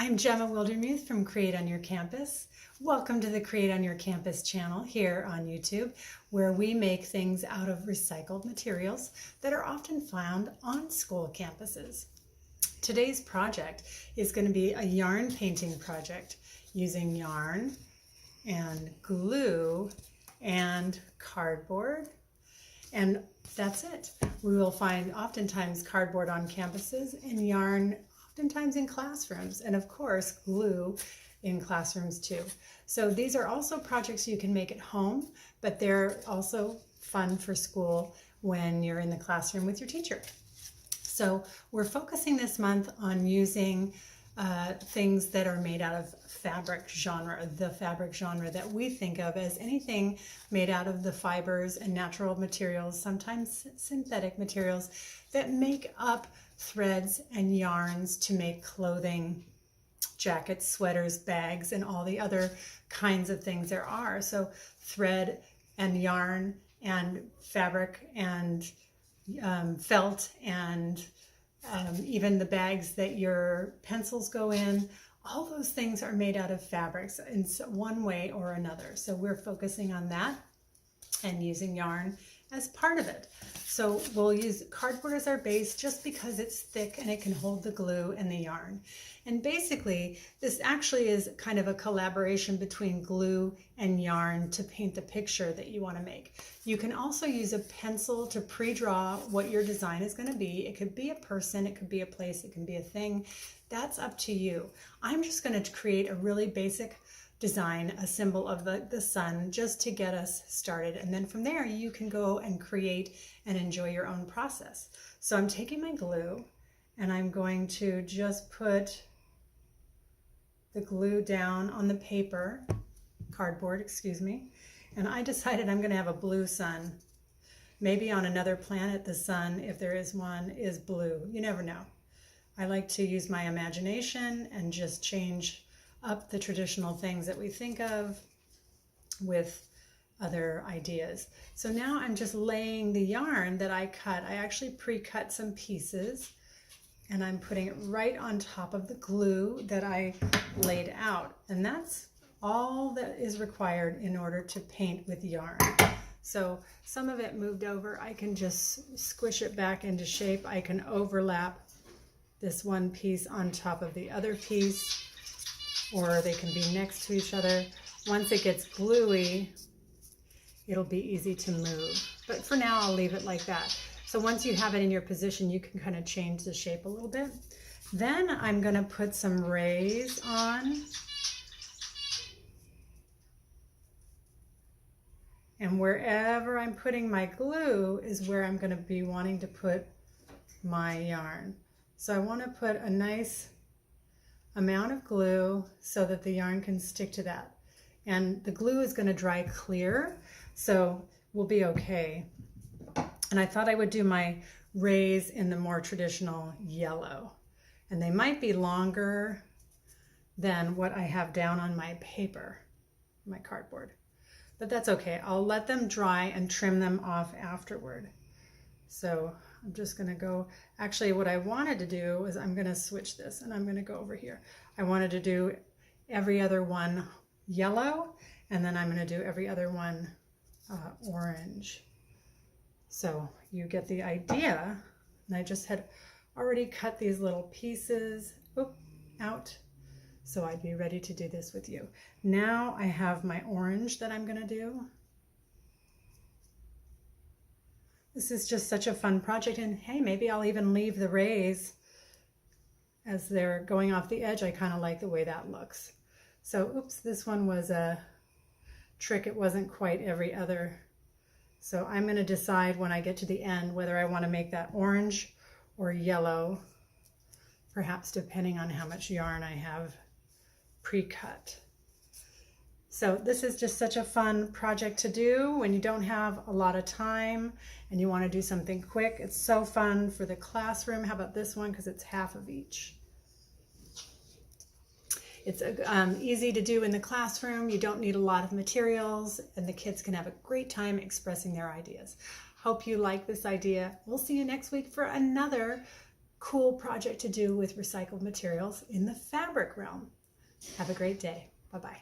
I'm Jemma Wildermuth from Create on Your Campus. Welcome to the Create on Your Campus channel here on YouTube, where we make things out of recycled materials that are often found on school campuses. Today's project is going to be a yarn painting project using yarn and glue and cardboard, and that's it. We will find oftentimes cardboard on campuses and yarn oftentimes in classrooms, and of course glue in classrooms too. So these are also projects you can make at home, but they're also fun for school when you're in the classroom with your teacher. So we're focusing this month on using things that are made out of fabric genre, the fabric genre that we think of as anything made out of the fibers and natural materials, sometimes synthetic materials, that make up threads and yarns to make clothing, jackets, sweaters, bags, and all the other kinds of things there are. So thread and yarn and fabric and felt and even the bags that your pencils go in, all those things are made out of fabrics in one way or another. So we're focusing on that and using yarn as part of it. So we'll use cardboard as our base just because it's thick and it can hold the glue and the yarn. And basically, this actually is kind of a collaboration between glue and yarn to paint the picture that you want to make. You can also use a pencil to pre-draw what your design is going to be. It could be a person, it could be a place, it can be a thing. That's up to you. I'm just going to create a really basic design, a symbol of the sun, just to get us started. And then from there, you can go and create and enjoy your own process. So I'm taking my glue and I'm going to just put the glue down on the paper, cardboard, excuse me. And I decided I'm going to have a blue sun. Maybe on another planet, the sun, if there is one, is blue. You never know. I like to use my imagination and just change up the traditional things that we think of with other ideas. So now I'm just laying the yarn that I cut. I actually pre-cut some pieces and I'm putting it right on top of the glue that I laid out. And that's all that is required in order to paint with yarn. So some of it moved over. I can just squish it back into shape. I can overlap this one piece on top of the other piece, or they can be next to each other. Once it gets gluey, it'll be easy to move. But for now, I'll leave it like that. So once you have it in your position, you can kind of change the shape a little bit. Then I'm gonna put some rays on. And wherever I'm putting my glue is where I'm gonna be wanting to put my yarn. So I wanna put a nice amount of glue so that the yarn can stick to that. And the glue is going to dry clear, so we'll be okay. And I thought I would do my rays in the more traditional yellow. And they might be longer than what I have down on my paper, my cardboard. But that's okay. I'll let them dry and trim them off afterward. So I'm just going to go, actually what I wanted to do is I'm going to switch this and I'm going to go over here. I wanted to do every other one yellow, and then I'm going to do every other one orange. So you get the idea. And I just had already cut these little pieces out, so I'd be ready to do this with you. Now I have my orange that I'm going to do. This is just such a fun project, and hey, maybe I'll even leave the rays as they're going off the edge. I kind of like the way that looks. So, oops, this one was a trick. It wasn't quite every other. So I'm going to decide when I get to the end whether I want to make that orange or yellow, perhaps depending on how much yarn I have pre-cut. So this is just such a fun project to do when you don't have a lot of time and you want to do something quick. It's so fun for the classroom. How about this one? Because it's half of each. It's easy to do in the classroom. You don't need a lot of materials, and the kids can have a great time expressing their ideas. Hope you like this idea. We'll see you next week for another cool project to do with recycled materials in the fabric realm. Have a great day. Bye-bye.